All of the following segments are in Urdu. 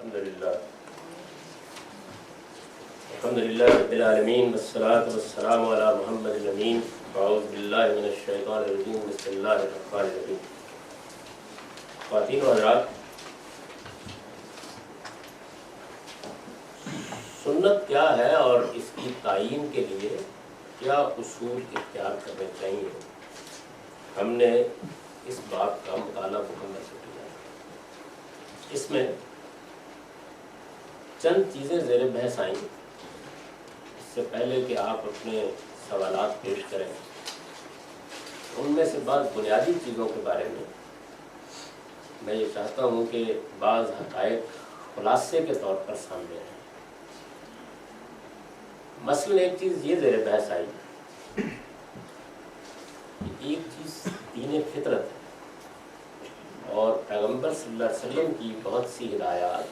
الحمدللہ رب العالمین والصلاة والسلام علی محمد الامین اعوذ باللہ من الشیطان الرجیم بسم اللہ الرحمن الرحیم. خواتین و حضرات، سنت کیا ہے اور اس کی تعین کے لیے کیا اصول اختیار کرنے چاہیے، ہم نے اس بات کا مطالعہ مکمل سے کیا. اس میں چند چیزیں زیر بحث آئیں. اس سے پہلے کہ آپ اپنے سوالات پیش کریں، ان میں سے بعض بنیادی چیزوں کے بارے میں یہ چاہتا ہوں کہ بعض حقائق خلاصے کے طور پر سامنے آئیں. مثلاً ایک چیز یہ زیر بحث آئی کہ ایک چیز دین فطرت ہے اور پیغمبر صلی اللہ علیہ وسلم کی بہت سی ہدایات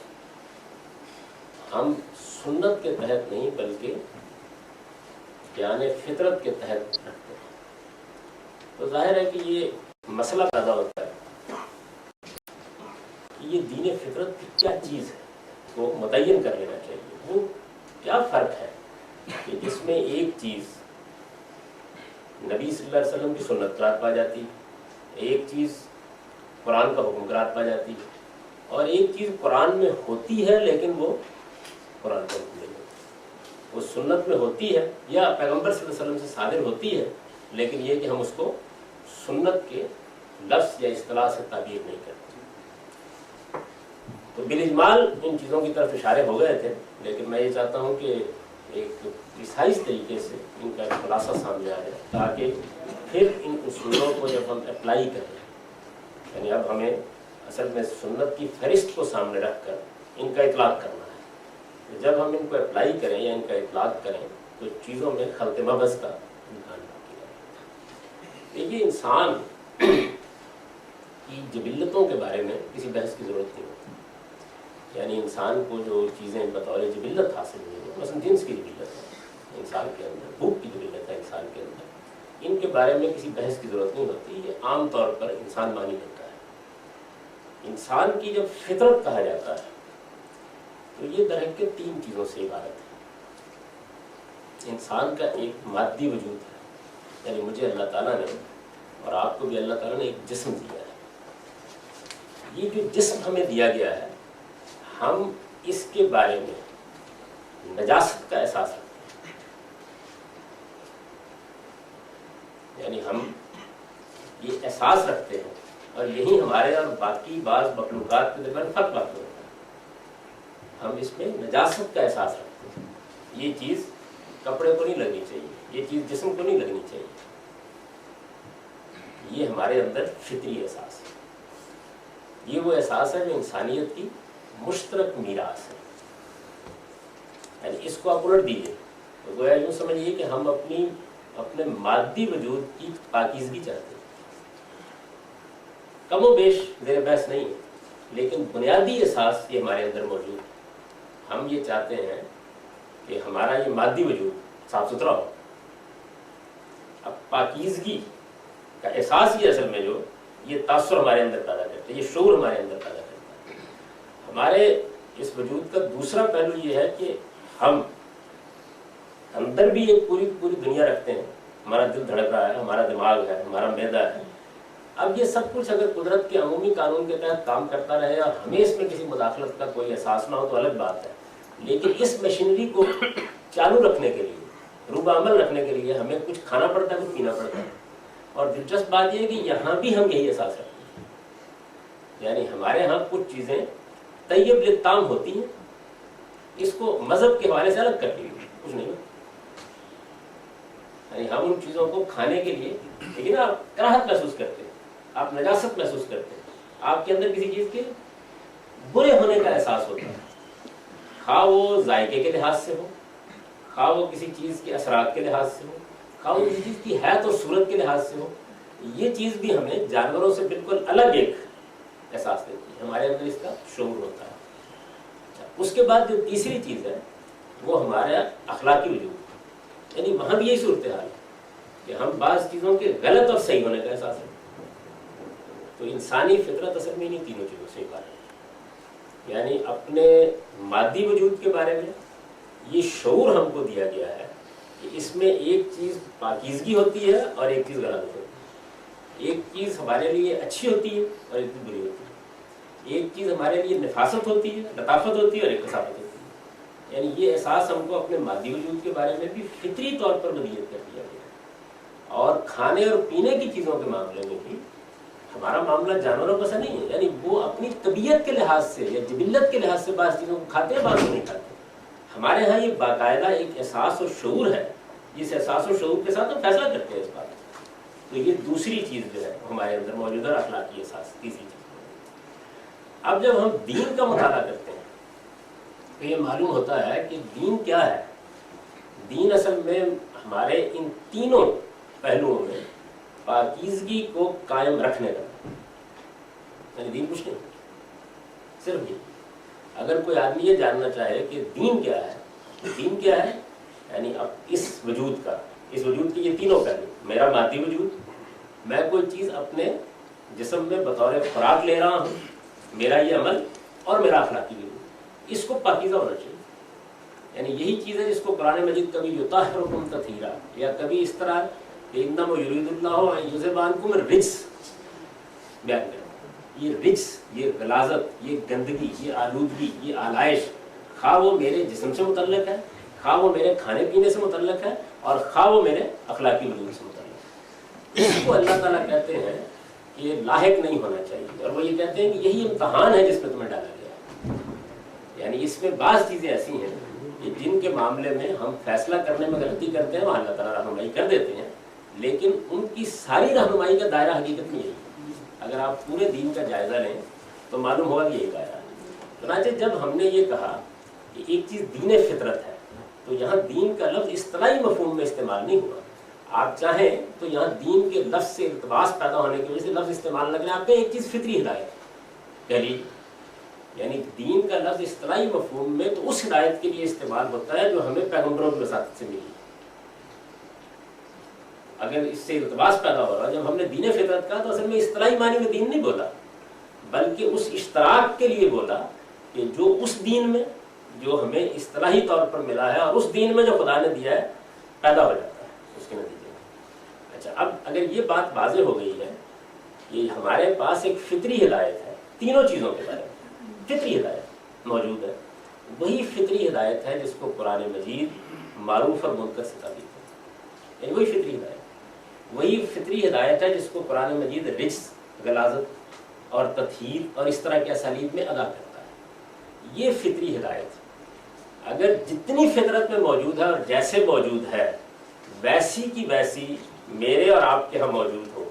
ہم سنت کے تحت نہیں بلکہ بیان فطرت کے تحت رکھتے ہیں. تو ظاہر ہے کہ یہ مسئلہ پیدا ہوتا ہے کہ یہ دین فطرت کی کیا چیز ہے، کو متعین کر لینا چاہیے. وہ کیا فرق ہے کہ جس میں ایک چیز نبی صلی اللہ علیہ وسلم کی سنت قرار پا جاتی ہے، ایک چیز قرآن کا حکم قرار پا جاتی ہے، اور ایک چیز قرآن میں ہوتی ہے لیکن وہ قرآن کا حکم نہیں ہوتی. وہ سنت میں ہوتی ہے یا پیغمبر صلی اللہ علیہ وسلم سے صادر ہوتی ہے، لیکن یہ کہ ہم اس کو سنت کے لفظ یا اصطلاح سے تعبیر نہیں کرتے. تو بالاجمال ان چیزوں کی طرف اشارے ہو گئے تھے، لیکن میں یہ چاہتا ہوں کہ ایک پریسائز طریقے سے ان کا خلاصہ سامنے آ جائے تاکہ پھر ان اصولوں کو جب ہم اپلائی کریں، یعنی اب ہمیں اصل میں سنت کی فہرست کو سامنے رکھ کر ان کا اطلاق کرنا ہے. جب ہم ان کو اپلائی کریں یا ان کا اطلاق کریں تو چیزوں میں خلط مبحث کا امکان باقی رہے. دیکھیے، انسان کی جبلتوں کے بارے میں کسی بحث کی ضرورت نہیں ہوتی. یعنی انسان کو جو چیزیں بطور جبلت حاصل ہوئی ہیں، مثلا جنس کی جبلت ہے انسان کے اندر، بھوک کی جبلت ہے انسان کے اندر، ان کے بارے میں کسی بحث کی ضرورت نہیں ہوتی. یہ عام طور پر انسان مانی لیتا ہے. انسان کی جب فطرت کہا جاتا ہے تو یہ در حقیقت تین چیزوں سے عبارت ہے. انسان کا ایک مادی وجود ہے، یعنی مجھے اللہ تعالیٰ نے اور آپ کو بھی اللہ تعالیٰ نے ایک جسم دیا ہے. یہ جو جسم ہمیں دیا گیا ہے، ہم اس کے بارے میں نجاست کا احساس رکھتے ہیں. یعنی ہم یہ احساس رکھتے ہیں، اور یہی ہمارے اور باقی بعض مخلوقات کے درمیان فرق واقع ہوتا ہے. ہم اس میں نجاست کا احساس رکھتے ہیں. یہ چیز کپڑے کو نہیں لگنی چاہیے، یہ چیز جسم کو نہیں لگنی چاہیے. یہ ہمارے اندر فطری احساس ہے. یہ وہ احساس ہے جو انسانیت کی مشترک میراث ہے. یعنی اس کو آپ الٹ دیجیے تو گویا یوں سمجھیے کہ ہم اپنے مادی وجود کی پاکیزگی چاہتے ہیں. کم و بیش زیر بحث نہیں ہے، لیکن بنیادی احساس یہ ہمارے اندر موجود ہے. ہم یہ چاہتے ہیں کہ ہمارا یہ مادی وجود صاف ستھرا ہو. اب پاکیزگی کا احساس یہ اصل میں جو یہ تاثر ہمارے اندر پیدا کرتا ہے، یہ شعور ہمارے اندر پیدا کرتا ہے. ہمارے اس وجود کا دوسرا پہلو یہ ہے کہ ہم اندر بھی ایک پوری دنیا رکھتے ہیں. ہمارا دل دھڑک رہا ہے، ہمارا دماغ ہے، ہمارا معدہ ہے. اب یہ سب کچھ اگر قدرت کے عمومی قانون کے تحت کام کرتا رہے اور ہمیں اس میں کسی مداخلت کا کوئی احساس نہ ہو تو الگ بات ہے. لیکن اس مشینری کو چالو رکھنے کے لیے، روب عمل رکھنے کے لیے ہمیں کچھ کھانا پڑتا ہے، کچھ پینا پڑتا ہے. اور دلچسپ بات یہ ہے کہ یہاں بھی ہم یہی احساس رکھتے ہیں. یعنی ہمارے ہاں کچھ چیزیں طیب للطعام ہوتی ہیں، اس کو مذہب کے حوالے سے الگ کر کے کچھ نہیں. یعنی ہم ان چیزوں کو کھانے کے لیے، لیکن آپ کراہت محسوس کرتے ہیں، آپ نجاست محسوس کرتے ہیں، آپ کے اندر کسی چیز کے برے ہونے کا احساس ہوتا ہے، خواہ وہ ذائقے کے لحاظ سے ہو، خواہ وہ کسی چیز کے اثرات کے لحاظ سے ہو، خواہ وہ کسی چیز کی حیت اور صورت کے لحاظ سے ہو. یہ چیز بھی ہمیں جانوروں سے بالکل الگ ایک احساس دیتی ہے. ہمارے اندر اس کا شعور ہوتا ہے. اس کے بعد جو تیسری چیز ہے وہ ہمارا اخلاقی وجود ہے. یعنی وہاں بھی یہی صورتحال ہے کہ ہم بعض چیزوں کے غلط اور صحیح ہونے کا احساس ہے. تو انسانی فطرت اصل میں انہیں تینوں چیزوں سے عبارت ہے. یعنی اپنے مادی وجود کے بارے میں یہ شعور ہم کو دیا گیا ہے کہ اس میں ایک چیز پاکیزگی ہوتی ہے اور ایک چیز غلط ہوتی ہے، ایک چیز ہمارے لیے اچھی ہوتی ہے اور ایک چیز بری ہوتی ہے، ایک چیز ہمارے لیے نفاست ہوتی ہے، لطافت ہوتی ہے اور ایک کثافت ہوتی ہے۔ یعنی یہ احساس ہم کو اپنے مادی وجود کے بارے میں بھی فطری طور پر ودیت کر دیا گیا ہے، اور کھانے اور پینے کی چیزوں کے معاملے میں بھی ہمارا معاملہ جانوروں کا سا نہیں ہے، یعنی وہ اپنی طبیعت کے لحاظ سے یا جبلت کے لحاظ سے بعض چیزوں کو کھاتے ہیں، بعض کو نہیں کھاتے۔ ہمارے ہاں یہ باقاعدہ ایک احساس و شعور ہے، جس احساس و شعور کے ساتھ ہم فیصلہ کرتے ہیں اس بات میں۔ تو یہ دوسری چیز جو ہے ہمارے اندر موجود ہے، اخلاقی احساس، تیسری چیز۔ اب جب ہم دین کا مطالعہ کرتے ہیں تو یہ معلوم ہوتا ہے کہ دین کیا ہے۔ دین اصل میں ہمارے ان تینوں پہلوؤں میں پاکیزگی کو قائم رکھنے کا، یعنی دین کچھ نہیں، صرف یہ۔ اگر کوئی آدمی یہ جاننا چاہے کہ دین کیا ہے تو دین کیا ہے، یعنی اب اس وجود کا، اس وجود کے یہ تینوں پہلو، میرا مادی وجود، میں کوئی چیز اپنے جسم میں بطور خوراک لے رہا ہوں، میرا یہ عمل، اور میرا اخلاقی وجود، اس کو پاکیزہ ہونا چاہیے۔ یعنی یہی چیز ہے جس کو قرآن مجید کبھی یطہرکم تطہیرا، یا کبھی اس طرح کہ انما یرید اللہ ان یذھب عنکم الرجس بیان کرتا ہے۔ یہ رجس، یہ غلاظت، یہ گندگی، یہ آلودگی، یہ آلائش، خواہ وہ میرے جسم سے متعلق ہے، خواہ وہ میرے کھانے پینے سے متعلق ہے، اور خواہ وہ میرے اخلاقی وجود سے متعلق ہے، اس کو اللہ تعالیٰ کہتے ہیں کہ یہ لاحق نہیں ہونا چاہیے۔ اور وہ یہ کہتے ہیں کہ یہی امتحان ہے جس میں تمہیں ڈالا گیا ہے۔ یعنی اس میں بعض چیزیں ایسی ہیں کہ جن کے معاملے میں ہم فیصلہ کرنے میں غلطی کرتے ہیں، وہاں اللہ تعالیٰ رہنمائی کر دیتے ہیں، لیکن ان کی ساری رہنمائی کا دائرہ حقیقت میں یہی ہے۔ اگر آپ پورے دین کا جائزہ لیں تو معلوم ہوگا کہ یہی دائرہ ہے۔ چنانچہ جب ہم نے یہ کہا کہ ایک چیز دین فطرت ہے، تو یہاں دین کا لفظ اصطلاحی مفہوم میں استعمال نہیں ہوا۔ آپ چاہیں تو یہاں دین کے لفظ سے التباس پیدا ہونے کی وجہ سے لفظ استعمال نہ کریں، آپ کہیں ایک چیز فطری ہدایت پہلی، یعنی دین کا لفظ اصطلاحی مفہوم میں تو اس ہدایت کے لیے استعمال ہوتا ہے جو ہمیں پیغمبروں کی وساطت سے ملی۔ اگر اس سے التباس پیدا ہو رہا، جب ہم نے دین فطرت کہا تو اصل میں اصطلاحی معنی میں دین نہیں بولا، بلکہ اس اشتراک کے لیے بولا کہ جو اس دین میں جو ہمیں اصطلاحی طور پر ملا ہے اور اس دین میں جو خدا نے دیا ہے پیدا ہو جاتا ہے اس کے نتیجے میں۔ اچھا، اب اگر یہ بات واضح ہو گئی ہے کہ ہمارے پاس ایک فطری ہدایت ہے تینوں چیزوں کے بارے میں، فطری ہدایت موجود ہے، وہی فطری ہدایت ہے جس کو قرآن مجید معروف اور منکر سے تعبیر کرتا ہے، یعنی وہی فطری ہدایت، وہی فطری ہدایت ہے جس کو قرآن مجید رجس، غلاظت اور تطہیر اور اس طرح کے اسالیب میں ادا کرتا ہے۔ یہ فطری ہدایت اگر جتنی فطرت میں موجود ہے اور جیسے موجود ہے ویسی کی ویسی میرے اور آپ کے ہاں موجود ہو،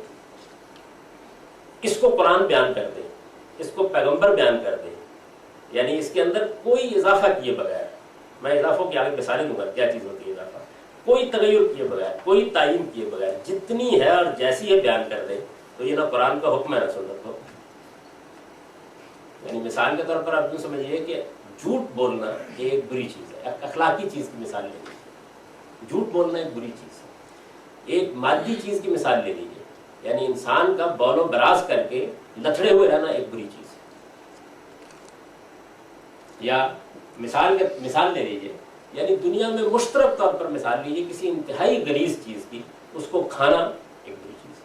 اس کو قرآن بیان کر دے، اس کو پیغمبر بیان کر دے، یعنی اس کے اندر کوئی اضافہ کیے بغیر، میں اضافوں کی آگے مثالیں دوں گا کیا چیز ہوتی ہے اضافہ، کوئی تغیر کیے بغیر، کوئی تعین کیے بغیر جتنی ہے اور جیسی ہے بیان کر دے، تو یہ نہ قرآن کا حکم ہے نہ سنت ہو۔ یعنی مثال کے طور پر آپ یوں سمجھیے کہ جھوٹ بولنا یہ ایک بری چیز ہے، اخلاقی چیز کی مثال لے لیجیے، جھوٹ بولنا ایک بری چیز ہے۔ ایک مادی چیز کی مثال لے لیجیے، یعنی انسان کا بول و براز کر کے لتڑے ہوئے رہنا ایک بری چیز ہے۔ یا مثال لے لیجیے، یعنی دنیا میں مشترک طور پر مثال لیجیے کسی انتہائی غلیظ چیز کی، اس کو کھانا ایک بری چیز ہے۔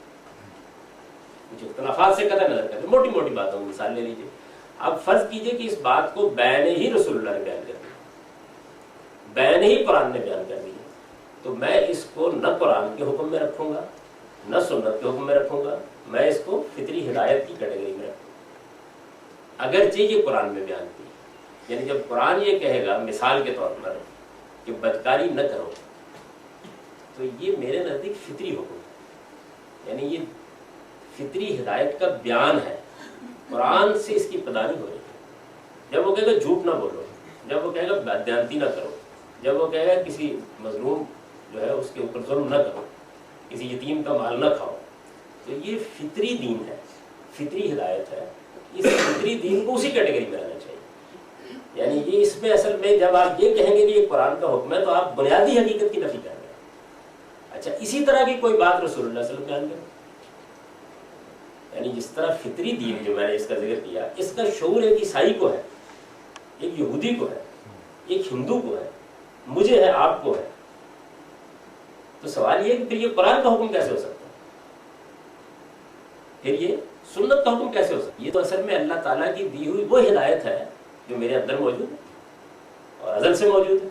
کچھ اختلافات سے قطع نظر کرتے موٹی موٹی باتوں کی مثال لے لیجیے۔ اب فرض کیجئے کہ اس بات کو بین ہی رسول اللہ نے بیان کر دیا، بین ہی قرآن نے بیان کر دیا، تو میں اس کو نہ قرآن کے حکم میں رکھوں گا نہ سنت کے حکم میں رکھوں گا، میں اس کو فطری ہدایت کی کیٹیگری میں رکھوں گا، اگرچہ یہ قرآن میں بیان کی۔ یعنی جب قرآن یہ کہے گا مثال کے طور پر کہ بدکاری نہ کرو، تو یہ میرے نزدیک فطری حکم ہے، یعنی یہ فطری ہدایت کا بیان ہے، قرآن سے اس کی ابتدا نہیں ہو رہی ہے۔ جب وہ کہے گا جھوٹ نہ بولو، جب وہ کہے گا بددیانتی نہ کرو، جب وہ کہے گا کسی مظلوم جو ہے اس کے اوپر ظلم نہ کرو، کسی یتیم کا مال نہ کھاؤ، تو یہ فطری دین ہے، فطری ہدایت ہے۔ اس فطری دین کو اسی کیٹیگری میں رہنا چاہیے۔ یعنی یہ اس میں اصل میں جب آپ یہ کہیں گے کہ یہ قرآن کا حکم ہے تو آپ بنیادی حقیقت کی نفی کر رہے ہیں۔ اچھا، اسی طرح کی کوئی بات رسول اللہ صلی اللہ علیہ وسلم بیان کریں، یعنی جس طرح فطری دین جو میں نے اس کا ذکر کیا، اس کا شعور ایک عیسائی کو ہے ایک یہودی کو ہے، ایک ہندو کو ہے، مجھے ہے، آپ کو ہے. تو سوال یہ ہے کہ پھر یہ قرآن کا حکم کیسے ہو سکتا ہے؟ پھر یہ سنت کا حکم کیسے ہو سکتا ہے؟ یہ تو اصل میں اللہ تعالیٰ کی دی ہوئی وہ ہدایت ہے جو میرے اندر موجود ہے اور ازل سے موجود ہے.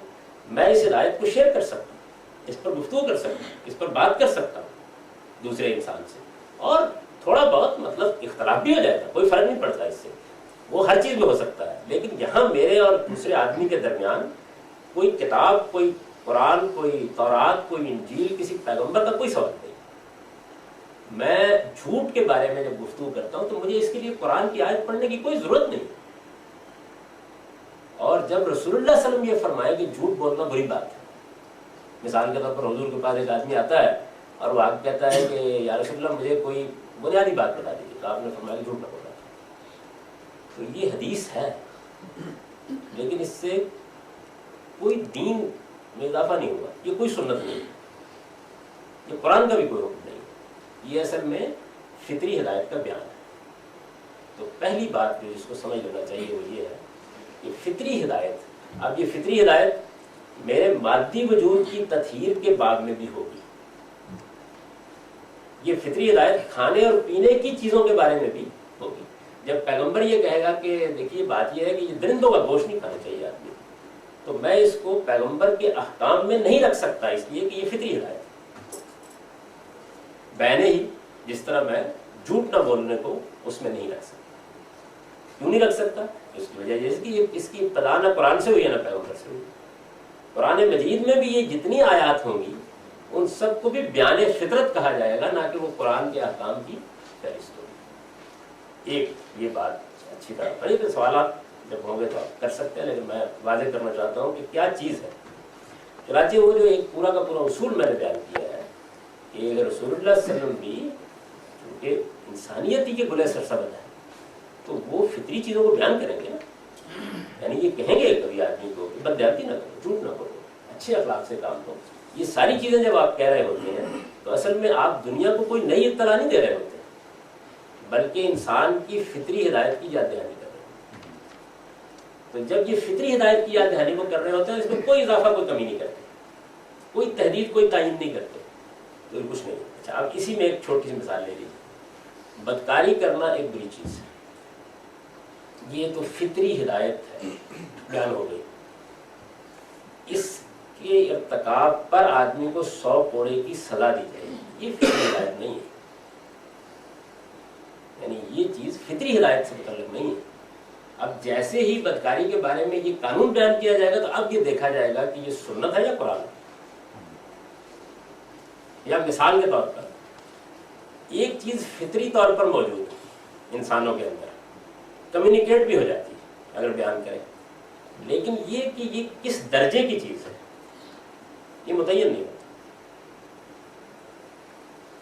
میں اس ہدایت کو شیئر کر سکتا ہوں، اس پر گفتگو کر سکتا ہوں، اس پر بات کر سکتا ہوں دوسرے انسان سے، اور تھوڑا بہت مطلب اختلاف بھی ہو جائے گا، کوئی فرق نہیں پڑتا اس سے، وہ ہر چیز میں ہو سکتا ہے. لیکن یہاں میرے اور دوسرے آدمی کے درمیان کوئی کتاب، کوئی قرآن، کوئی تورات، کوئی انجیل، کسی پیغمبر کا کوئی سوال نہیں. میں جھوٹ کے بارے میں جب گفتگو کرتا ہوں تو مجھے اس کے لیے قرآن کی آیت پڑھنے کی کوئی ضرورت نہیں. اور جب رسول اللہ صلی اللہ علیہ وسلم یہ فرمائے کہ جھوٹ بولنا بری بات ہے، مثال کے طور پر حضور کے پاس ایک آدمی آتا ہے اور وہ آگے کہتا ہے کہ یا رسول اللہ مجھے کوئی بنیادی بات بتا دیجیے، تو آپ نے فرمایا کہ جھوٹ نہ بولا. تو یہ حدیث ہے، لیکن اس سے کوئی دین میں اضافہ نہیں ہوا، یہ کوئی سنت نہیں، یہ قرآن کا بھی کوئی حکم نہیں، یہ اصل میں فطری ہدایت کا بیان ہے. تو پہلی بات جو جس کو سمجھ لینا چاہیے وہ یہ ہے کہ فطری ہدایت، اب یہ فطری ہدایت میرے مادی وجود کی تطہیر کے باب میں بھی ہوگی. یہ فطری ہدایت کھانے اور پینے کی چیزوں کے بارے میں بھی ہوگی. جب پیغمبر یہ کہے گا کہ دیکھیے بات یہ ہے کہ یہ درندوں کا گوشت نہیں کھانا چاہیے آدمی، تو میں اس کو پیغمبر کے احکام میں نہیں رکھ سکتا، اس لیے کہ یہ فطری ہدایت ہے. بینے ہی جس طرح میں جھوٹ نہ بولنے کو اس میں نہیں رکھ سکتا. کیوں نہیں رکھ سکتا؟ اس کی وجہ یہ کہ اس کی ابتدا نہ قرآن سے ہوئی ہے نہ پیغمبر سے ہوئی. قرآن مجید میں بھی یہ جتنی آیات ہوں گی ان سب کو بھی بیان فطرت کہا جائے گا، نہ کہ وہ قرآن کے احکام کی فہرست ہوگی. ایک یہ بات اچھی طرح پڑھی. تو سوالات جب ہوں گے تو آپ کر سکتے ہیں، لیکن میں واضح کرنا چاہتا ہوں کہ کیا چیز ہے. چنانچہ وہ جو ایک پورا کا پورا اصول میں نے بیان کیا ہے کہ اگر رسول اللہ صلی اللہ علیہ وسلم بھی چونکہ انسانیت ہی کے گلے سرسبد ہے تو وہ فطری چیزوں کو بیان کریں گے نا. یعنی یہ کہیں گے کبھی آدمی کو کہ بددیانتی نہ کرو، جھوٹ نہ کرو، اچھے اخلاق سے کام کرو. یہ ساری چیزیں جب آپ کہہ رہے ہوتے ہیں تو اصل میں آپ دنیا کو کوئی نئی اطلاع نہیں دے رہے ہوتے ہیں، بلکہ انسان کی فطری ہدایت کی یاد دہانی کر رہے ہیں. تو جب یہ فطری ہدایت کی یاد دہانی کو کر رہے ہوتے ہیں اس میں کوئی اضافہ، کوئی کمی نہیں کرتے، کوئی تحدید، کوئی تعین نہیں کرتے، تو کچھ نہیں. اچھا اب اسی میں ایک چھوٹی سی مثال لے لیجیے. بدکاری کرنا ایک بری چیز ہے، یہ تو فطری ہدایت ہے، بیان ہو گئی. اس کے ارتکاب پر آدمی کو 100 کوڑے کی سزا دی جائے، یہ فطری ہدایت نہیں ہے. یعنی یہ چیز فطری ہدایت سے متعلق نہیں ہے. اب جیسے ہی بدکاری کے بارے میں یہ قانون بیان کیا جائے گا تو اب یہ دیکھا جائے گا کہ یہ سنت ہے یا قرآن ہے. یا مثال کے طور پر ایک چیز فطری طور پر موجود ہے انسانوں کے اندر، کمیونیکیٹ بھی ہو جاتی ہے اگر بیان کریں، لیکن یہ کہ یہ کس درجے کی چیز ہے یہ متعین نہیں ہوتا.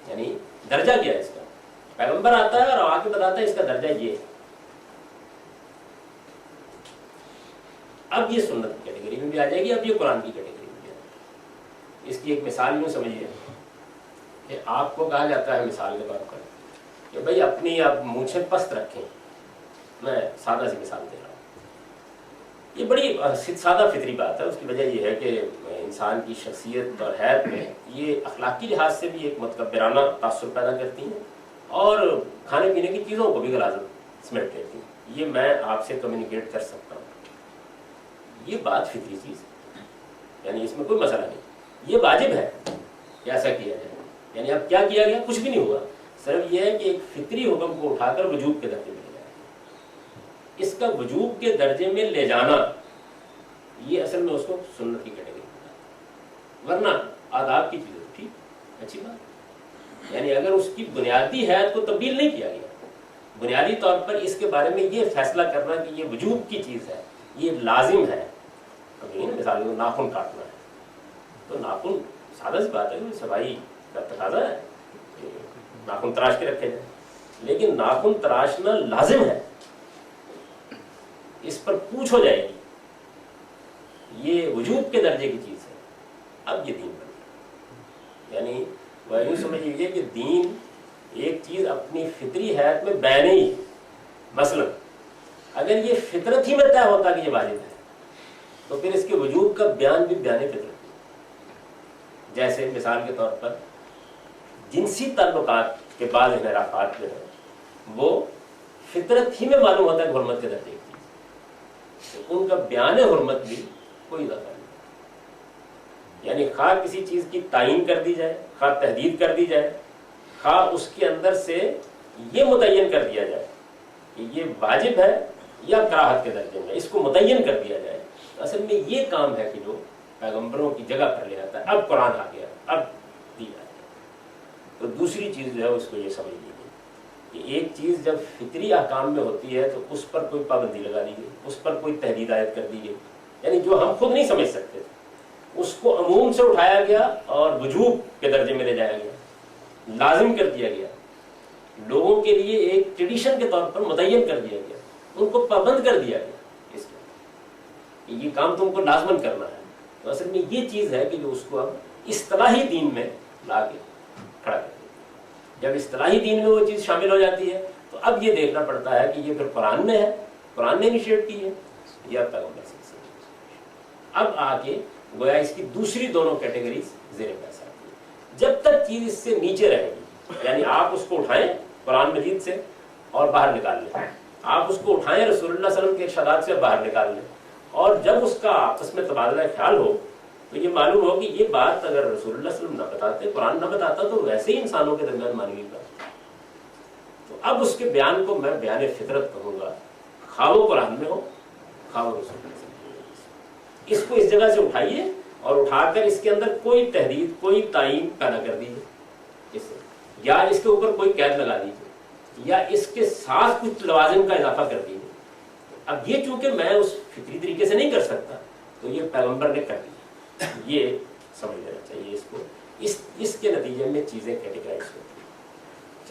یعنی درجہ کیا ہے اس کا؟ پیغمبر آتا ہے اور آ کے بتاتا ہے اس کا درجہ یہ ہے. اب یہ سنت کی کیٹیگری میں بھی آ جائے گی، اب یہ قرآن کی کیٹیگری میں بھی آ جائے گی. اس کی ایک مثال یوں سمجھیے کہ آپ کو کہا جاتا ہے مثال کے طور پر کہ بھائی اپنی آپ مونچھیں پست رکھیں. میں سادہ سی مثال دے رہا ہوں، یہ بڑی سادہ فطری بات ہے. اس کی وجہ یہ ہے کہ انسان کی شخصیت اور حیات میں یہ اخلاقی لحاظ سے بھی ایک متکبرانہ تاثر پیدا کرتی ہیں اور کھانے پینے کی چیزوں کو بھی غلاظت سمیٹ لیتی ہیں. یہ میں آپ سے کمیونیکیٹ کر سکتا ہوں، یہ بات فطری چیز ہے، یعنی اس میں کوئی مسئلہ نہیں. یہ واجب ہے کہ ایسا کیا جائے. یعنی اب کیا کیا گیا؟ کچھ بھی نہیں ہوا، صرف یہ ہے کہ ایک فطری حکم کو اٹھا کر وجوب کے درجے میں لے جائے. اس کا وجوب کے درجے میں لے جانا یہ اصل میں اس کو سنت کی کیٹیگری میں، ورنہ آداب کی چیز ٹھیک اچھی بات. یعنی اگر اس کی بنیادی حیات کو تبدیل نہیں کیا گیا، بنیادی طور پر اس کے بارے میں یہ فیصلہ کرنا کہ یہ وجوب کی چیز ہے، یہ لازم ہے. کبھی مثال میں ناخن کاٹنا ہے تو ناخن سادہ سی بات ہے، صفائی کا تقاضا ہے کہ ناخن تراش کے رکھے جائیں، لیکن ناخن تراشنا لازم ہے، اس پر پوچھ ہو جائے گی، یہ وجوب کے درجے کی چیز ہے. اب یہ دین بن گیا. یعنی وہ یوں سمجھ لیجیے کہ دین ایک چیز اپنی فطری حیات میں بیان ہی. مثلا اگر یہ فطرت ہی میں طے ہوتا کہ یہ واجب ہے تو پھر اس کے وجوب کا بیان بھی بیان فطرت. جیسے مثال کے طور پر جنسی تعلقات کے بعض انحرافات جو ہیں وہ فطرت ہی میں معلوم ہوتا ہے کہ حرمت کے درجے کی چیز، تو ان کا بیان حرمت بھی کوئی اضافہ نہیں. یعنی خواہ کسی چیز کی تعین کر دی جائے، خواہ تحدید کر دی جائے، خواہ اس کے اندر سے یہ متعین کر دیا جائے کہ یہ واجب ہے یا کراہت کے درجے میں، اس کو متعین کر دیا جائے، تو اصل میں یہ کام ہے کہ جو پیغمبروں کی جگہ پر لے آتا ہے. اب قرآن آ گیا، اب دیا ہے. تو دوسری چیز جو ہے اس کو یہ سمجھ لی گئی کہ ایک چیز جب فطری احکام میں ہوتی ہے تو اس پر کوئی پابندی لگا دی گئی، اس پر کوئی تحدید عائد کر دی گئی، یعنی جو ہم خود نہیں سمجھ سکتے تھے اس کو عموم سے اٹھایا گیا اور وجوب کے درجے میں لے جایا گیا، لازم کر دیا گیا، لوگوں کے لیے ایک ٹریڈیشن کے طور پر متعین کر دیا گیا، ان کو پابند کر دیا گیا اس کے یہ کام تم کو لازمن کرنا ہے. تو اصل میں یہ چیز ہے کہ جو اس کو اب اصطلاحی دین میں لا کے کھڑا کر دیا. جب اصطلاحی دین میں وہ چیز شامل ہو جاتی ہے تو اب یہ دیکھنا پڑتا ہے کہ یہ پھر قرآن میں ہے، قرآن نے انیشیٹ کی ہے یا پیغمبر سے. اب آ کے گویا اس کی دوسری دونوں کیٹیگریز زیر بحث آتی ہے. جب تک چیز اس سے نیچے رہے گی، یعنی آپ اس کو اٹھائیں قرآن مجید سے اور باہر نکال لیں، آپ اس کو اٹھائیں رسول اللہ صلی اللہ علیہ وسلم کے ارشادات سے باہر نکال لیں، اور جب اس کا آپس میں تبادلہ خیال ہو تو یہ معلوم ہو کہ یہ بات اگر رسول اللہ صلی اللہ علیہ وسلم نہ بتاتے، قرآن نہ بتاتا، تو ویسے ہی انسانوں کے درمیان مانی گئی بات. تو اب اس کے بیان کو میں بیان فطرت کہوں گا، خواہ وہ قرآن میں ہو خواہ وہ رسول اللہ صلی اللہ علیہ وسلم. اس کو اس جگہ سے اٹھائیے اور اٹھا کر اس کے اندر کوئی تحدید، کوئی تعین پیدا کر دیجیے، یا اس کے اوپر کوئی قید لگا دیجیے، یا اس کے ساتھ کچھ لوازم کا اضافہ کر دیجیے. اب یہ چونکہ میں اس فطری طریقے سے نہیں کر سکتا تو یہ پیغمبر نے کر دیا، یہ سمجھ لینا چاہیے اس کو. اس کے نتیجے میں چیزیں کیٹیگرائز ہوتی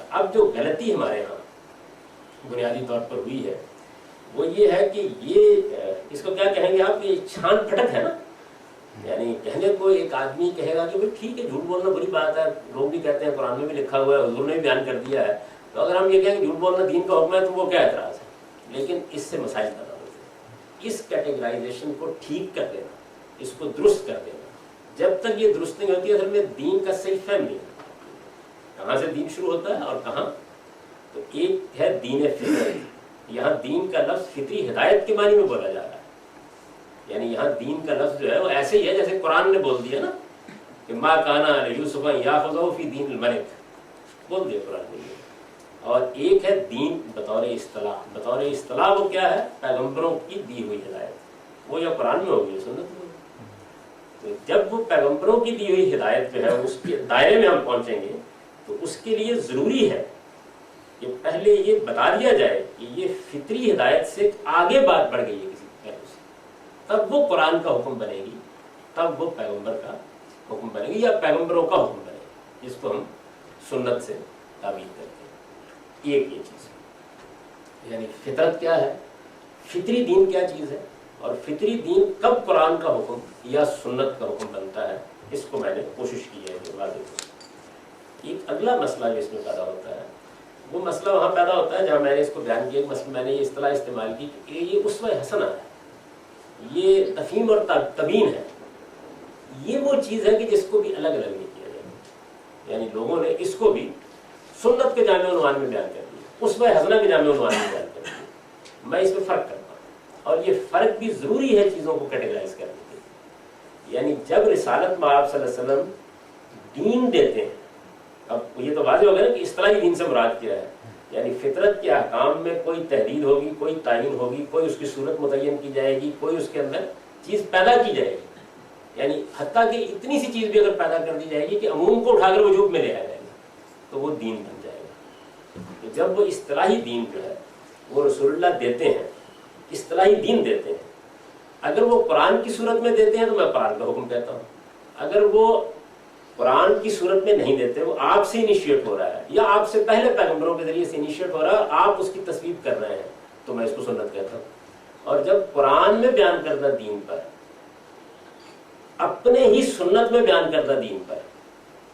ہیں. اب جو غلطی ہمارے ہاں بنیادی طور پر ہوئی ہے وہ یہ ہے کہ یہ اس کو کیا کہیں گے آپ، یہ چھان پھٹک ہے نا. یعنی کہنے کو ایک آدمی کہے گا کہ ٹھیک ہے جھوٹ بولنا بری بات ہے، لوگ بھی کہتے ہیں قرآن میں بھی لکھا ہوا ہے، حضور نے بھی بیان کر دیا ہے، تو اگر ہم یہ کہیں کہ جھوٹ بولنا دین کا حکم ہے تو وہ کیا اعتراض ہے. لیکن اس سے مسائل پیدا ہوتے ہیں. اس کیٹیگرائزیشن کو ٹھیک کر دینا، اس کو درست کر دینا. جب تک یہ درست نہیں ہوتی اصل میں دین کا صحیح فہم نہیں ہے، کہاں سے دین شروع ہوتا ہے اور کہاں. تو ایک ہے دین فطرت. یہاں دین کا لفظ فطری ہدایت کے معنی میں بولا جا رہا ہے، یعنی یہاں دین کا لفظ جو ہے وہ ایسے ہی ہے جیسے قرآن نے بول دیا نا کہ ما کانا یوسف یاخذہ فی دین الملک، بول دیا قرآن نے. اور ایک ہے دین بطور اصطلاح. بطور اصطلاح وہ کیا ہے؟ پیغمبروں کی دی ہوئی ہدایت، وہ یا قرآن میں ہوگی یا سنت میں ہوگی. تو جب وہ پیغمبروں کی دی ہوئی ہدایت جو ہے اس کے دائرے میں ہم پہنچیں گے تو اس کے لیے ضروری ہے کہ پہلے یہ بتا دیا جائے کہ یہ فطری ہدایت سے آگے بات بڑھ گئی ہے کسی پہلو سے، تب وہ قرآن کا حکم بنے گی، تب وہ پیغمبر کا حکم بنے گی یا پیغمبروں کا حکم بنے گی، جس کو ہم سنت سے تعبیر کرتے ہیں. ایک یہ چیز ہے، یعنی فطرت کیا ہے، فطری دین کیا چیز ہے، اور فطری دین کب قرآن کا حکم یا سنت کا حکم بنتا ہے، اس کو میں نے کوشش کی ہے کہ واضح. ایک اگلا مسئلہ جو اس میں پیدا ہوتا ہے وہ مسئلہ وہاں پیدا ہوتا ہے جہاں میں نے اس کو بیان کیا. میں نے یہ اصطلاح استعمال کی کہ یہ اسوہ حسنہ ہے، یہ تفہیم اور تبیین ہے. یہ وہ چیز ہے کہ جس کو بھی الگ الگ نہیں کیا جائے، یعنی لوگوں نے اس کو بھی سنت کے جامع عنوان میں بیان کر دیا، اسوہ حسنہ کے جامع عنوان میں بیان کر دیا. میں اس میں فرق کرتا ہوں، اور یہ فرق بھی ضروری ہے چیزوں کو کیٹیگرائز کرنے کے لیے. یعنی جب رسالت میں آپ صلی اللہ علیہ وسلم دین دیتے ہیں، اب یہ تو واضح ہو گیا نا کہ اصطلاحی دین سے مراد کیا ہے. یعنی فطرت کے احکام میں کوئی تحدید ہوگی، کوئی تعین ہوگی، کوئی اس کی صورت متعین کی جائے گی، کوئی اس کے اندر چیز پیدا کی جائے گی. یعنی حتیٰ کہ اتنی سی چیز بھی اگر پیدا کر دی جائے گی کہ عموم کو اٹھا کر وجوب میں لے آیا جائے گا تو وہ دین بن جائے گا. تو جب وہ اصطلاحی دین جو ہے وہ رسول اللہ دیتے ہیں، اصطلاحی دین دیتے ہیں، اگر وہ قرآن کی صورت میں دیتے ہیں تو میں قرآن کا حکم کہتا ہوں. اگر وہ قرآن کی صورت میں نہیں دیتے، وہ آپ سے انیشیٹ ہو رہا ہے یا آپ سے پہلے پیغمبروں کے ذریعے سے انیشیٹ ہو رہا ہے، آپ اس کی تصویب کر رہے ہیں، تو میں اس کو سنت کہتا ہوں. اور جب قرآن میں بیان کردہ دین پر، اپنے ہی سنت میں بیان کردہ دین پر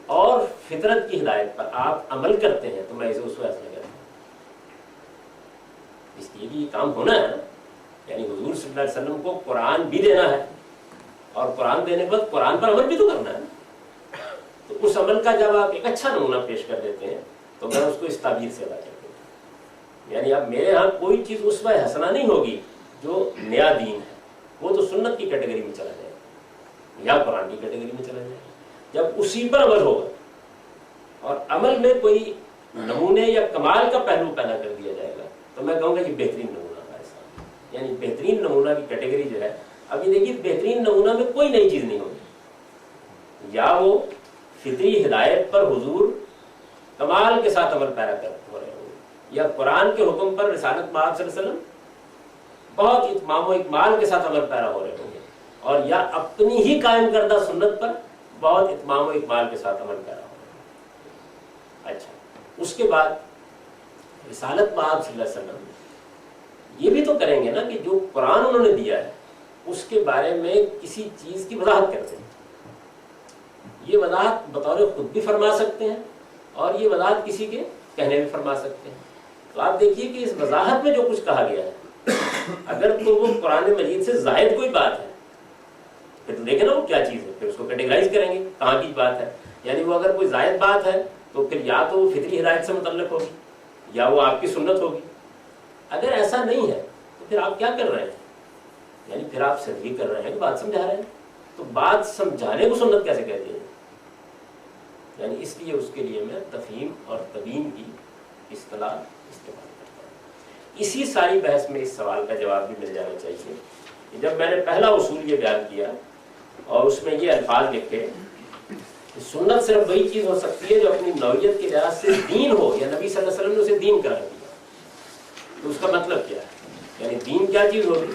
اور فطرت کی ہدایت پر آپ عمل کرتے ہیں تو میں اسے اسوہ حسنہ کہتا ہوں. اس لیے بھی یہ کام ہونا ہے نا. صلی اللہ علیہ وسلم کو قرآن بھی دینا ہے اور قرآن دینے کے بعد قرآن پر عمل بھی تو کرنا ہے. تو اس عمل کا جب آپ ایک اچھا نمونہ پیش کر دیتے ہیں تو میں اس کو اس تعبیر سے ادا کرتا ہوں. یعنی اب میرے ہاں کوئی چیز اسوہ حسنہ نہیں ہوگی جو نیا دین ہے, وہ تو سنت کی کیٹیگری میں چلا جائے گا یا قرآن کی کیٹیگری میں چلا جائے گا. جب اسی پر عمل ہوگا اور عمل میں کوئی نمونے یا کمال کا پہلو پیدا کر دیا جائے گا تو میں کہوں گا یہ بہترین نمونہ ہے ایسا. یعنی بہترین نمونہ کی کیٹیگری جو ہے, اب یہ دیکھیے بہترین نمونہ میں کوئی نئی چیز نہیں ہوگی, یا وہ فطری ہدایت پر حضور کمال کے ساتھ عمل پیرا کر ہو رہے ہوں, یا قرآن کے حکم پر رسالت مآب صلی اللہ علیہ وسلم بہت اتمام و اکمال کے ساتھ عمل پیرا ہو رہے ہوں گے, اور یا اپنی ہی قائم کردہ سنت پر بہت اتمام و اکمال کے ساتھ عمل پیرا ہو رہے ہوں. اچھا, اس کے بعد رسالت مآب صلی اللہ علیہ وسلم یہ بھی تو کریں گے نا کہ جو قرآن انہوں نے دیا ہے اس کے بارے میں کسی چیز کی وضاحت کرتے ہیں. یہ وضاحت بطور خود بھی فرما سکتے ہیں اور یہ وضاحت کسی کے کہنے بھی فرما سکتے ہیں. تو آپ دیکھیے کہ اس وضاحت میں جو کچھ کہا گیا ہے اگر تو وہ قرآن مجید سے زائد کوئی بات ہے پھر تو دیکھیں نا وہ کیا چیز ہے, پھر اس کو کیٹیگرائز کریں گے کہاں کی بات ہے. یعنی وہ اگر کوئی زائد بات ہے تو پھر یا تو وہ فطری ہدایت سے متعلق ہوگی یا وہ آپ کی سنت ہوگی. اگر ایسا نہیں ہے تو پھر آپ کیا کر رہے ہیں, یعنی پھر آپ صحیح کر رہے ہیں, بات سمجھا رہے ہیں. تو بات سمجھانے کو سنت کیسے کہتے ہیں؟ یعنی اس لیے اس کے لیے میں تفہیم اور تبیین کی اصطلاح استعمال کرتا ہوں. اسی ساری بحث میں اس سوال کا جواب بھی مل جانا چاہیے کہ جب میں نے پہلا اصول یہ بیان کیا اور اس میں یہ الفاظ لکھے کہ سنت صرف وہی چیز ہو سکتی ہے جو اپنی نوعیت کے لحاظ سے دین ہو, یا نبی صلی اللہ علیہ وسلم نے اسے دین قرار دیا. تو اس کا مطلب کیا ہے؟ یعنی دین کیا چیز ہوگی؟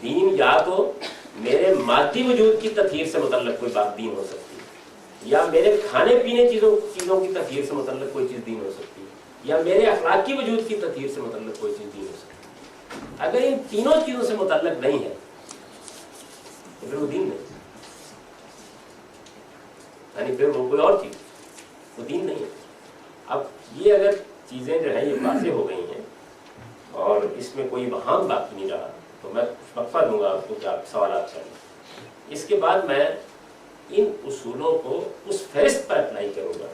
دین یا تو میرے مادی وجود کی تطہیر سے متعلق کوئی بات دین ہو سکتی ہے, یا میرے کھانے پینے چیزوں کی تطہیر سے متعلق کوئی چیز دین ہو سکتی ہے, یا میرے اخلاقی وجود کی تطہیر سے متعلق کوئی چیز دین ہو سکتی ہے. اگر ان تینوں چیزوں سے متعلق نہیں ہے تو پھر وہ دین نہیں, یعنی پھر وہ کوئی اور چیز, وہ دین نہیں ہے. اب یہ اگر چیزیں جو ہیں یہ واضح ہو گئی ہیں اور اس میں کوئی وہام باقی نہیں رہا تو میں وقفہ دوں گا آپ کو کہ آپ سوالات کریں. اس کے بعد میں ان اصولوں کو اس فہرست پر اپلائی کروں گا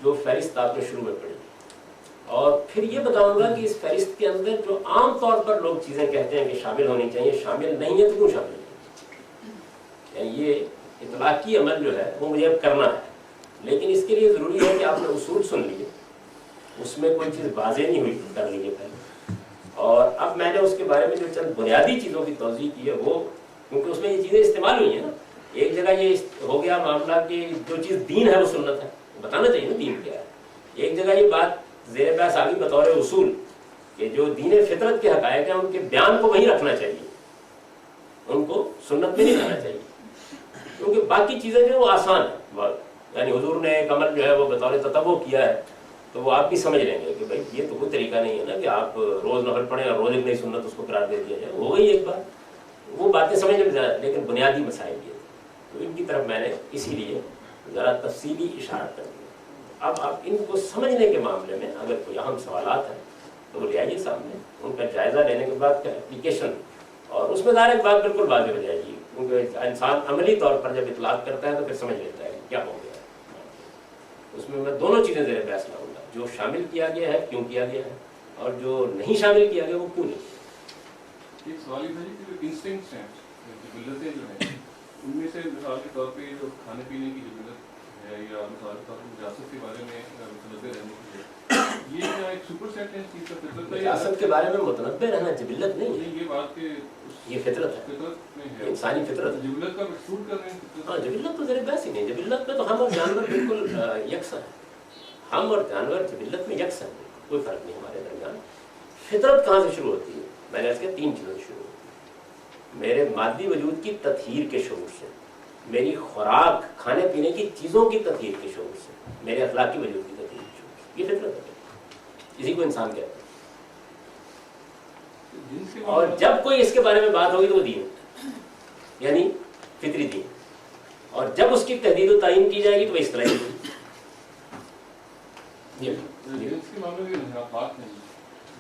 جو فہرست آپ نے شروع میں پڑھی, اور پھر یہ بتاؤں گا کہ اس فہرست کے اندر جو عام طور پر لوگ چیزیں کہتے ہیں کہ شامل ہونی چاہیے, شامل نہیں ہے تو کیوں شامل نہیں؟ یعنی یہ اطلاقی عمل جو ہے وہ مجھے اب کرنا ہے, لیکن اس کے لیے ضروری ہے کہ آپ نے اصول سن لیے, اس میں کوئی چیز واضح نہیں ہوئی کر لیجیے پہلے, اور اب میں نے اس کے بارے میں جو چند بنیادی چیزوں کی توضیح کی ہے وہ, کیونکہ اس میں یہ چیزیں استعمال ہوئی ہیں نا. ایک جگہ یہ ہو گیا معاملہ کہ جو چیز دین ہے وہ سنت ہے, بتانا چاہیے نا دین کیا ہے. ایک جگہ یہ بات زیر بحث آگی بطور اصول کہ جو دین فطرت کے حقائق ہیں ان کے بیان کو وہیں رکھنا چاہیے, ان کو سنت میں نہیں لانا چاہیے, کیونکہ باقی چیزیں جو وہ آسان ہیں بہت. یعنی حضور نے ایک عمل جو ہے وہ بطور تطبع کیا ہے تو وہ آپ بھی سمجھ لیں گے کہ بھائی یہ تو کوئی طریقہ نہیں ہے نا کہ آپ روز نفل پڑھیں اور روز ایک نئی سنت اس کو قرار دے دیا جائے. ہو گئی ایک بار, وہ باتیں سمجھنے میں زیادہ, لیکن بنیادی مسائل یہ تھے تو ان کی طرف میں نے اسی لیے ذرا تفصیلی اشارہ کر دیا. اب آپ ان کو سمجھنے کے معاملے میں اگر کوئی اہم سوالات ہیں تو وہ لے آئیے سامنے, ان کا جائزہ لینے کے بعد اپلیکیشن, اور اس میں ظاہر ایک بات بالکل واضح ہو جائے گی, کیونکہ انسان عملی طور پر جب اطلاق کرتا ہے تو پھر سمجھ لیتا ہے کیا ہو گیا ہے. اس میں دونوں چیزیں زیر بحث لاؤں گا, جو شامل کیا گیا ہے کیوں کیا گیا ہے, اور جو نہیں شامل کیا گیا وہ کیوں نہیں کیا. ایک سوال یہ تھا کہ جو انسٹنکٹس ہیں, جبلتیں جو ہیں, ان میں سے مثال کے طور پہ جو کھانے پینے کی جبلت ہے یا مثال کے طور پر وراثت کے بارے میں متنبع رہنے کی ہے, یہ کیا ایک سپر سیٹ ہے اس چیز کا فطرت ہے؟ وراثت کے بارے میں متنبع رہنا جبلت نہیں ہے, یہ بات کہ یہ فطرت ہے, فطرت میں ہے, انسانی فطرت ہے. جبلت کا مشہور کر رہے ہیں. ہاں جبلت تو زیر بحث ہی نہیں, جبلت میں تو ہم اور جانور بالکل یکساں ہیں, ہم اور جانور جبلت میں یکساں ہیں, کوئی فرق نہیں ہمارے درمیان. فطرت کہاں سے شروع ہوتی ہے؟ میں نے اس کے 3 چیزوں سے شروع ہوتی ہے. میرے مادی وجود کی تطہیر کے شعور سے, میری خوراک کھانے پینے کی چیزوں کی تطہیر کے شعور سے, میرے اخلاقی وجود کی تطہیر کے شعور سے. یہ فطرت ہے, اسی کو انسان کہتے ہیں. اور جب کوئی اس کے بارے میں بات ہوگی تو وہ دین, یعنی فطری دین, اور جب اس کی تحدید و تعین کی جائے گی تو وہ اصطلاحی دین. جنس کے معاملے میں انحرافات نہیں,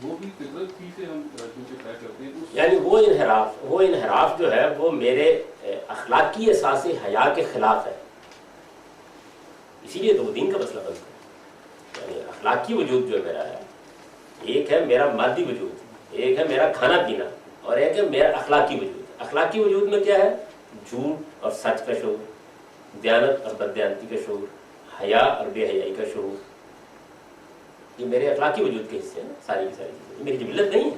وہ بھی فطرت ہی سے ہم چونکہ طے کرتے ہیں اس یعنی وہ انحراف جو ہے وہ میرے اخلاقی احساس حیا کے خلاف ہے، اسی لیے تو وہ دین کا مسئلہ بنتا ہے۔ یعنی اخلاقی وجود جو میرا ہے، ایک ہے میرا مادی وجود، ایک ہے میرا کھانا پینا، اور ایک ہے میرا اخلاقی وجود۔ اخلاقی وجود میں کیا ہے؟ جھوٹ اور سچ کا شعور، دیانت اور بددیانتی کا شعور، حیا اور بے حیائی کا شعور، یہ میرے اخلاقی وجود کے حصے ہیں، ساری کی ساری چیزیں۔ یہ میری جبلت نہیں ہے،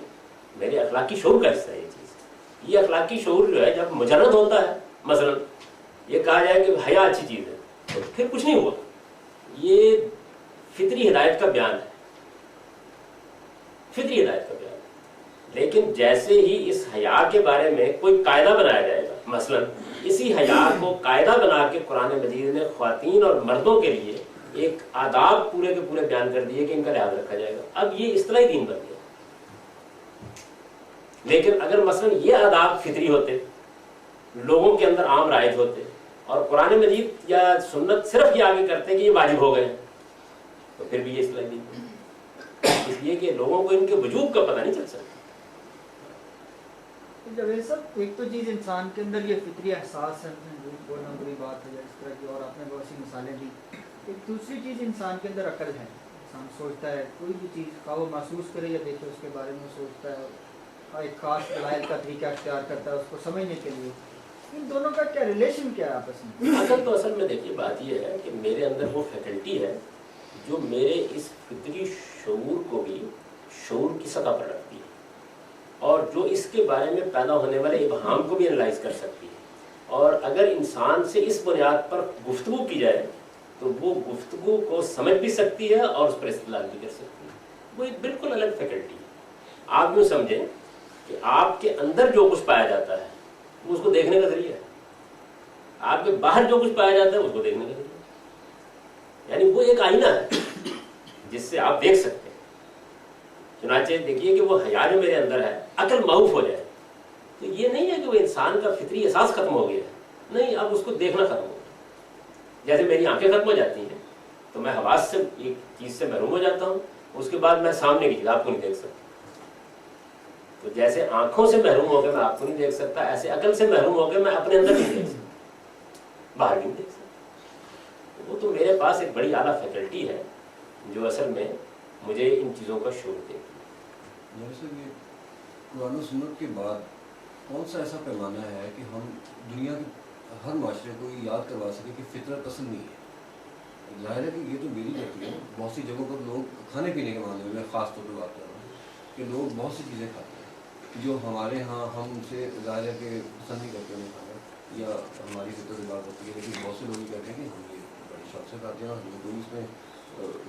میرے اخلاقی شعور کا حصہ ہے یہ چیز۔ یہ اخلاقی شعور جو ہے جب مجرد ہوتا ہے، مثلا یہ کہا جائے کہ حیا اچھی چیز ہے، تو پھر کچھ نہیں ہوا، یہ فطری ہدایت کا بیان ہے، فطری ہدایت کا بیان ہے۔ لیکن جیسے ہی اس حیا کے بارے میں کوئی قاعدہ بنایا جائے گا، مثلا اسی حیا کو قاعدہ بنا کے قرآن مجید نے خواتین اور مردوں کے لیے ایک آداب پورے کے پورے بیان کر دیے کہ ان کا لحاظ رکھا جائے گا، اب یہ اصطلاحی دین بن گیا۔ لیکن اگر مثلا یہ آداب فطری ہوتے، لوگوں کے اندر عام رائج ہوتے، اور قرآن مجید یا سنت صرف یہ آگے کرتے کہ یہ واجب ہو گئے، تو پھر بھی یہ اصطلاحی دین بن گیا۔ اس لیے کہ لوگوں کو ان کے وجوب کا پتہ نہیں چل سکتا۔ جب یہ سب ایک تو چیز انسان کے اندر یہ فطری احساس ہے، جھوٹ بولنا بری بات ہے یا اس طرح کی، اور آپ نے بہت سی مثالیں دی۔ ایک دوسری چیز انسان کے اندر عقل ہے، انسان سوچتا ہے کوئی بھی چیز خواہ وہ محسوس کرے یا دیکھے اس کے بارے میں سوچتا ہے، اور ایک خاص دلائل کا طریقہ اختیار کرتا ہے اس کو سمجھنے کے لیے۔ ان دونوں کا کیا ریلیشن کیا ہے آپس میں؟ عقل تو اصل میں دیکھیے بات یہ ہے کہ میرے اندر وہ فیکلٹی ہے جو میرے اس فطری شعور کو بھی شعور کی سطح پر رکھتی ہے، اور جو اس کے بارے میں پیدا ہونے والے ابہام کو بھی انالائز کر سکتی ہے۔ اور اگر انسان سے اس بنیاد پر گفتگو کی جائے تو وہ گفتگو کو سمجھ بھی سکتی ہے اور اس پر استدلال بھی کر سکتی ہے۔ وہ ایک بالکل الگ فیکلٹی ہے۔ آپ یوں سمجھیں کہ آپ کے اندر جو کچھ پایا جاتا ہے وہ اس کو دیکھنے کا ذریعہ ہے، آپ کے باہر جو کچھ پایا جاتا ہے اس کو دیکھنے کا ذریعہ ہے۔ یعنی وہ ایک آئینہ ہے جس سے آپ دیکھ سکتے ہیں۔ چنانچہ دیکھیے کہ وہ حیا جو میرے اندر ہے، عقل معروف ہو جائے تو یہ نہیں ہے کہ وہ انسان کا فطری احساس ختم ہو گیا ہے، نہیں، اب اس کو دیکھنا ختم ہو گیا۔ جیسے میری آنکھیں ختم ہو جاتی ہیں تو میں حواس سے ایک چیز سے محروم ہو جاتا ہوں، اس کے بعد میں سامنے کی چیز آپ کو نہیں دیکھ سکتا۔ تو جیسے آنکھوں سے محروم ہو کے میں آپ کو نہیں دیکھ سکتا، ایسے عقل سے محروم ہو کے میں اپنے اندر نہیں دیکھ سکتا، باہر نہیں دیکھ سکتا۔ وہ تو میرے پاس ایک بڑی اعلیٰ فیکلٹی ہے جو اصل میں مجھے ان چیزوں کا شعور دیتی ہے۔ جیسے کہ قرآن و سنت کے بعد کون سا ایسا پیمانہ ہے کہ ہم دنیا کے ہر معاشرے کو یہ یاد کروا سکیں کہ فطرت اصل نہیں ہے؟ ظاہر ہے کہ یہ تو میری غلطی ہے، بہت سی جگہوں پر لوگ کھانے پینے کے معاملے میں خاص طور پہ بات کر رہا ہوں کہ لوگ بہت سی چیزیں کھاتے ہیں جو ہمارے ہاں ہم ان سے ظاہر ہے کہ پسند نہیں کرتے ہیں کھانا، یا ہماری فطرت بات ہوتی ہے، لیکن بہت سے لوگ یہ کہتے ہیں کہ ہم یہ بڑی شوق سے کھاتے ہیں اور ہمیں کوئی اس میں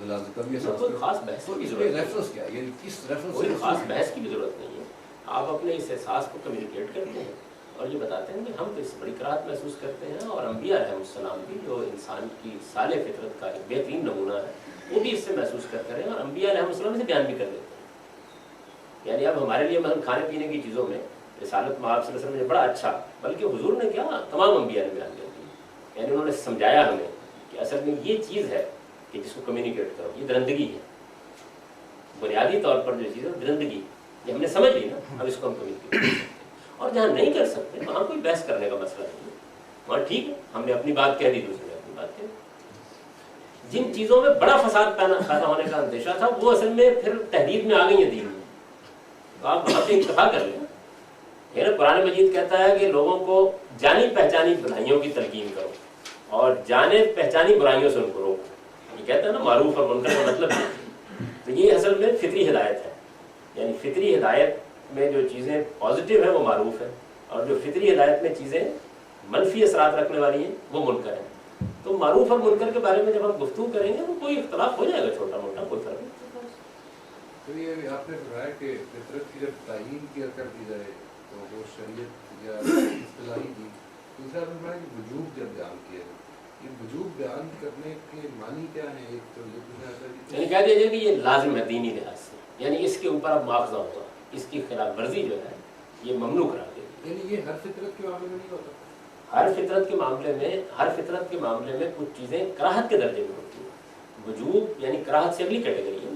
غلازت کا بھی احساس کوئی خاص بحث تو کی اس ضرورت میں نہیں، ریفرنس کیا ہے؟ یہ کس ریفرنس کوئی سے خاص بحث کی بھی ضرورت نہیں ہے۔ آپ اپنے اس احساس کو کمیونیکیٹ کرتے ہیں اور یہ بتاتے ہیں کہ ہم تو اس سے بڑی کراہت محسوس کرتے ہیں، اور انبیاء علیہ السلام بھی جو انسان کی صالح فطرت کا ایک بہترین نمونہ ہے وہ بھی اس سے محسوس کرتے رہے ہیں، اور انبیاء علیہ السلام سے بیان بھی کر دیتے ہیں۔ یعنی اب ہمارے لیے مثلا کھانے پینے کی چیزوں میں رسالت میں آپ صلی اللہ علیہ وسلم نے بڑا اچھا، بلکہ حضور نے کیا تمام انبیاء نے بیان کر دیا، یعنی انہوں نے سمجھایا ہمیں کہ اصل میں یہ چیز ہے کہ جس کو کمیونیکیٹ کرو، یہ درندگی ہے، بنیادی طور پر جو چیز ہے درندگی، یہ ہم نے سمجھ لی نا، اب اس کو ہم کمیونیکیٹ کر سکتے ہیں۔ اور جہاں نہیں کر سکتے وہاں کوئی بحث کرنے کا مسئلہ نہیں ہے، وہاں ٹھیک ہے، ہم نے اپنی بات کہہ دی، دوسرے نے اپنی بات کہہ دی۔ جن چیزوں میں بڑا فساد پیدا ہونے کا اندیشہ تھا وہ اصل میں پھر تحریر میں آ گئی ہیں دین میں، تو آپ وہاں پہ اتفاق کر لیں۔ یعنی قرآن مجید کہتا ہے کہ لوگوں کو جانی پہچانی بھلائیوں کی تلقین کرو اور جانے پہچانی برائیوں سے ان کو روکو، یہ کہتا ہے نا معروف اور منکر کا مطلب ہے۔ تو یہ اصل میں فطری ہدایت ہے، یعنی فطری ہدایت میں جو چیزیں پازیٹیو ہیں وہ معروف ہیں، اور جو فطری ہدایت میں چیزیں منفی اثرات رکھنے والی ہیں وہ منکر ہیں۔ تو معروف اور منکر کے بارے میں جب ہم گفتگو کریں گے تو کوئی اختلاف ہو جائے گا، چھوٹا موٹا، کوئی فرق نہیں۔ تو یہ آپ نے فرمایا کہ فطرت کی جب تعیین کر دی جائے تو وہ شریعت یا اصطلاحی دی، دوسرا آپ نے فرمایا کہ وجوب جب بیان کیا جائے، یہ وجوب بیان کرنے کے معنی کیا ہیں؟ ایک تو یہ پوچھنا چاہتا ہے یعنی کہہ دیجیے کہ یہ لازم ہے دینی لحاظ سے، یعنی اس کے اوپر اب مواخذہ ہوگا، اس کی خلاف ورزی جو ہے یہ ممنوع کرا دے گی۔ یعنی یہ ہر فطرت کے معاملے میں نہیں ہوتا؟ ہر فطرت کے معاملے میں کچھ چیزیں کراہت کے درجے میں ہوتی ہیں۔ وجوب یعنی کراہت سے اگلی کیٹیگری ہے،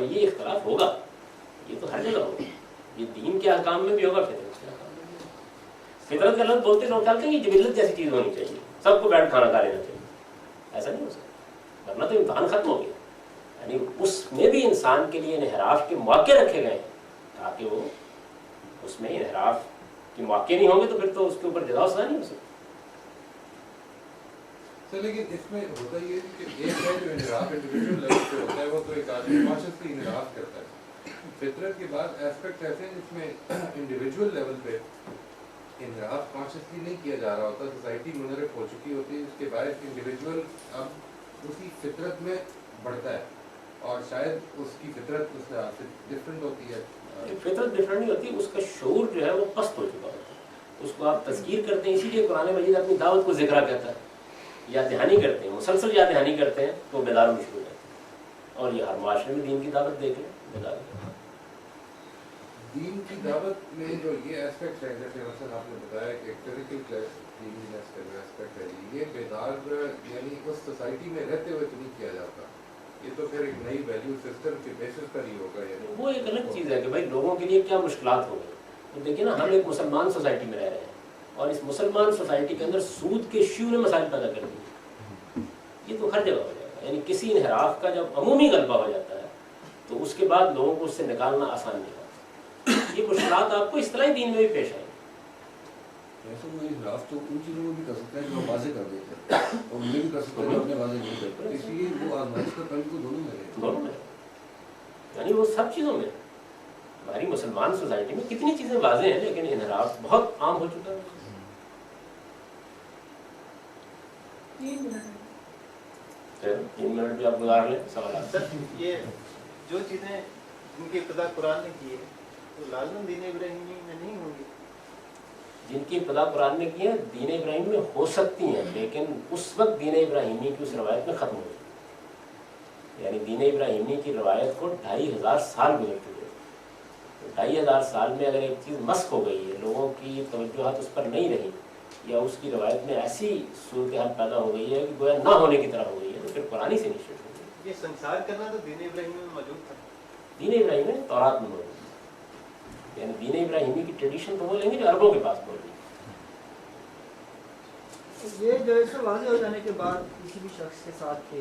اور یہ اختلاف ہوگا, یہ تو ہر جگہ ہوگا, یہ دین کے احکام میں بھی ہوگا, فطرت کے احکام میں بھی ہوگا. فطرت کا لفظ بولتے لوگ کہتے ہیں کہ جبلت جیسی چیز ہونی چاہیے, سب کو بیٹھ کھانا کھا لینا چاہیے. ایسا نہیں ہو سکتا, ورنہ تو امتحان ختم ہو گیا. یعنی اس میں بھی انسان کے لیے انحراف کے مواقع رکھے گئے ہیں تاکہ وہ اس میں انحراف کے مواقع نہیں ہوں گے تو پھر تو اس کے اوپر جزا و سزا نہیں ہو سکتی. سر لیکن اس میں ہوتا یہ ہے کہ ایک ہے جو انحراف انڈیویجول لیول پہ ہوتا ہے, وہ تو ایک آدمی کانشیسلی انحراف کرتا ہے. فطرت کے بعد ایسپیکٹ ایسے ہیں جس میں انڈیویجول لیول پہ انحراف کانشیسلی نہیں کیا جا رہا ہوتا, سوسائٹی منحرف ہو چکی ہوتی ہے, اس کے باعث انڈیویجول اب اسی فطرت میں بڑھتا ہے اور شاید اس کی فطرت اس لحاظ سے ڈفرینٹ ہوتی ہے. فطرت ڈفرینٹ نہیں ہوتی, اس کا شعور جو ہے وہ پست ہو چکا ہوتا ہے. اس کو آپ تذکیر کرتے ہیں, اسی لیے قرآن مجید اپنی دعوت کو ذکرہ کہتا ہے. یا دہانی کرتے ہیں, مسلسل یا دہانی کرتے ہیں تو بیدار ہونے شروع ہو جاتے ہیں. اور یہ ہر معاشرے میں دین کی دعوت دیکھ لیں, بیدار دین کی دعوت میں جو یہ ایسپیکٹ ہے, جیسے مثلا آپ نے بتایا کہ فزیکل کلیننس کا جو ایسپیکٹ ہے, یہ بیدار یعنی اس سوسائٹی میں رہتے ہوئے تو نہیں کیا جاتا, یہ تو پھر ایک نئی ویلیو سسٹم کے بیسس پر ہی ہوگا. یعنی وہ ایک الگ چیز ہے کہ بھائی لوگوں کے لیے کیا مشکلات ہو گئی. دیکھیے نا, ہم ایک مسلمان سوسائٹی میں رہ رہے ہیں اور اس مسلمان سوسائٹی کے اندر سود کے شیوں نے مسائل پیدا کر دیے. یہ تو ہر جگہ ہو جائے گا. یعنی کسی انحراف کا جب عمومی غلبہ ہو جاتا ہے تو اس کے بعد لوگوں کو اس سے نکالنا آسان نہیں ہوتا. یہ مشکلات آپ کو اصطلاحی دین میں بھی پیش آئیں. ایسے وہ انحراف تو ان چیزوں میں بھی کر سکتا ہے جو ہم واضح کر دیتے ہیں, اور ان میں بھی کر سکتے ہیں جو اپنے واضح نہیں کرتے. اس لیے وہ آزمائش کا پہلو تو دونوں میں ہے. دونوں میں, یعنی وہ سب چیزوں میں. ہماری مسلمان سوسائٹی میں کتنی چیزیں واضح ہیں لیکن انحراف بہت عام ہو چکا ہے. 3 منٹ بھی آپ گزار لیں سوالات. سر یہ جو چیزیں جن کی ابتدا قرآن نے کی ہے تو لازماً دین ابراہیمی میں نہیں ہوں گی. جن کی ابتدا قرآن نے کی ہے دین ابراہیم میں ہو سکتی ہیں, لیکن اس وقت دین ابراہیمی کی اس روایت میں ختم ہو گئی. یعنی دین ابراہیمی کی روایت کو 2500 سال گزر چکے. 2500 سال میں اگر ایک چیز مسخ ہو گئی ہے, لوگوں کی توجہات اس پر نہیں رہی, یا اس کی روایت میں ایسی صورتحال پیدا ہو گئی ہے کہ گویا نہ ہونے کی طرح ہو گئی ہے, تو پھر قرآن ہی سے نہیں شروع ہو گئی. یہ سنسار کرنا تو دین ابراہیمی میں موجود تھا. دین ابراہیمی میں تورات میں موجود ہے. یعنی دین ابراہیمی کی ٹریڈیشن تو وہ لیں گے جو عربوں کے پاس موجود ہے. یہ جو ہے سو واضح ہو جانے کے بعد کسی بھی شخص کے ساتھ کہ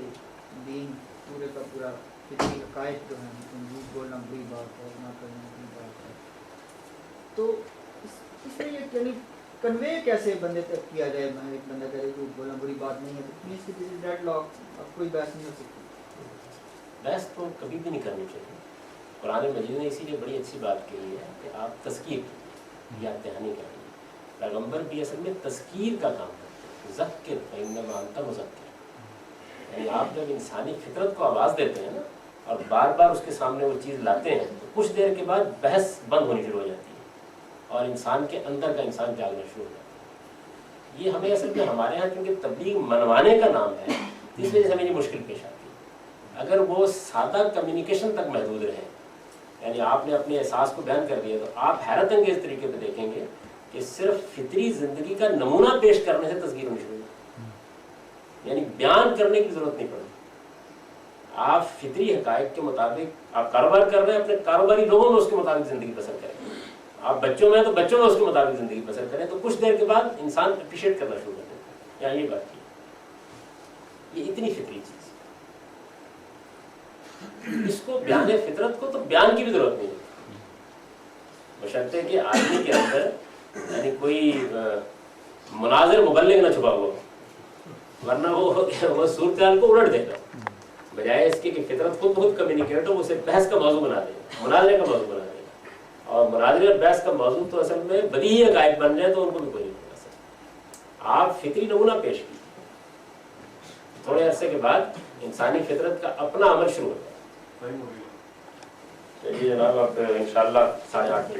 دین پورے کا پورا فطری حقائق جو ہیں, جھوٹ بولنا بری بات ہے, نہ کرنا بری بات ہے, تو اس میں یہ یعنی کنوے کیسے بندے تک کیا جائے. میں ایک بندہ کہہ رہے جھوٹ بولنا بری بات نہیں ہے, تو پلیز کی دس ڈیڈ لاک, اب کوئی بحث نہیں ہو سکتی. بحث تو کبھی بھی نہیں کرنی چاہیے. قرآن مجید نے اسی لیے بڑی اچھی بات کہی ہے کہ آپ تذکیر یا دہانی کریں. پیغمبر بھی اصل میں تذکیر کا کام کرتے ہیں, ذکر فإنما أنت مذکر. یعنی آپ جب انسانی فطرت کو آواز دیتے ہیں نا اور بار بار اس کے سامنے وہ چیز لاتے ہیں تو کچھ دیر کے بعد بحث بند ہونی شروع ہو جاتی ہے اور انسان کے اندر کا انسان جاگنا شروع ہو جاتا ہے. یہ ہمیں اصل میں ہمارے یہاں کیونکہ تبلیغ منوانے کا نام ہے, اس وجہ سے ہمیں یہ مشکل پیش آتی ہے. اگر وہ سادہ کمیونیکیشن تک محدود رہے, یعنی آپ نے اپنے احساس کو بیان کر دیا, تو آپ حیرت انگیز طریقے پہ دیکھیں گے کہ صرف فطری زندگی کا نمونہ پیش کرنے سے تذکیر ہونی شروع ہوئی. یعنی بیان کرنے کی ضرورت نہیں پڑتی. آپ فطری حقائق کے مطابق آپ کاروبار کر رہے ہیں, اپنے کاروباری لوگوں میں اس کے مطابق زندگی بسر کریں. آپ بچوں میں ہیں تو بچوں میں اس کے مطابق زندگی بسر کریں, تو کچھ دیر کے بعد انسان اپریشیٹ کرنا شروع کر دیتا ہے. یہاں یہ بات کی, یہ اتنی فطری چیز, اس کو بیان فطرت کو تو بیان کی بھی ضرورت نہیں ہے, بشرطے کہ آدمی کے اندر یعنی کوئی مناظر مبلغ نہ چھپا ہوا, ورنہ وہ صورتحال کو الٹ دے گا. بجائے اس کے کہ فطرت خود بہت کمیونیکیٹ ہو, اسے بحث کا موضوع بنا دے گا, مناظرے کا موضوع بنا دے گا, اور مناظرے اور بحث کا موضوع تو اصل میں بدیہی حقائق بن جائے تو ان کو بھی کوئی نہیں بتا سکتا. آپ فطری نمونہ پیش کیجیے, تھوڑے عرصے کے بعد انسانی فطرت کا اپنا عمل شروع ہو جائے. چلیے جناب, آپ انشاءاللہ 8:30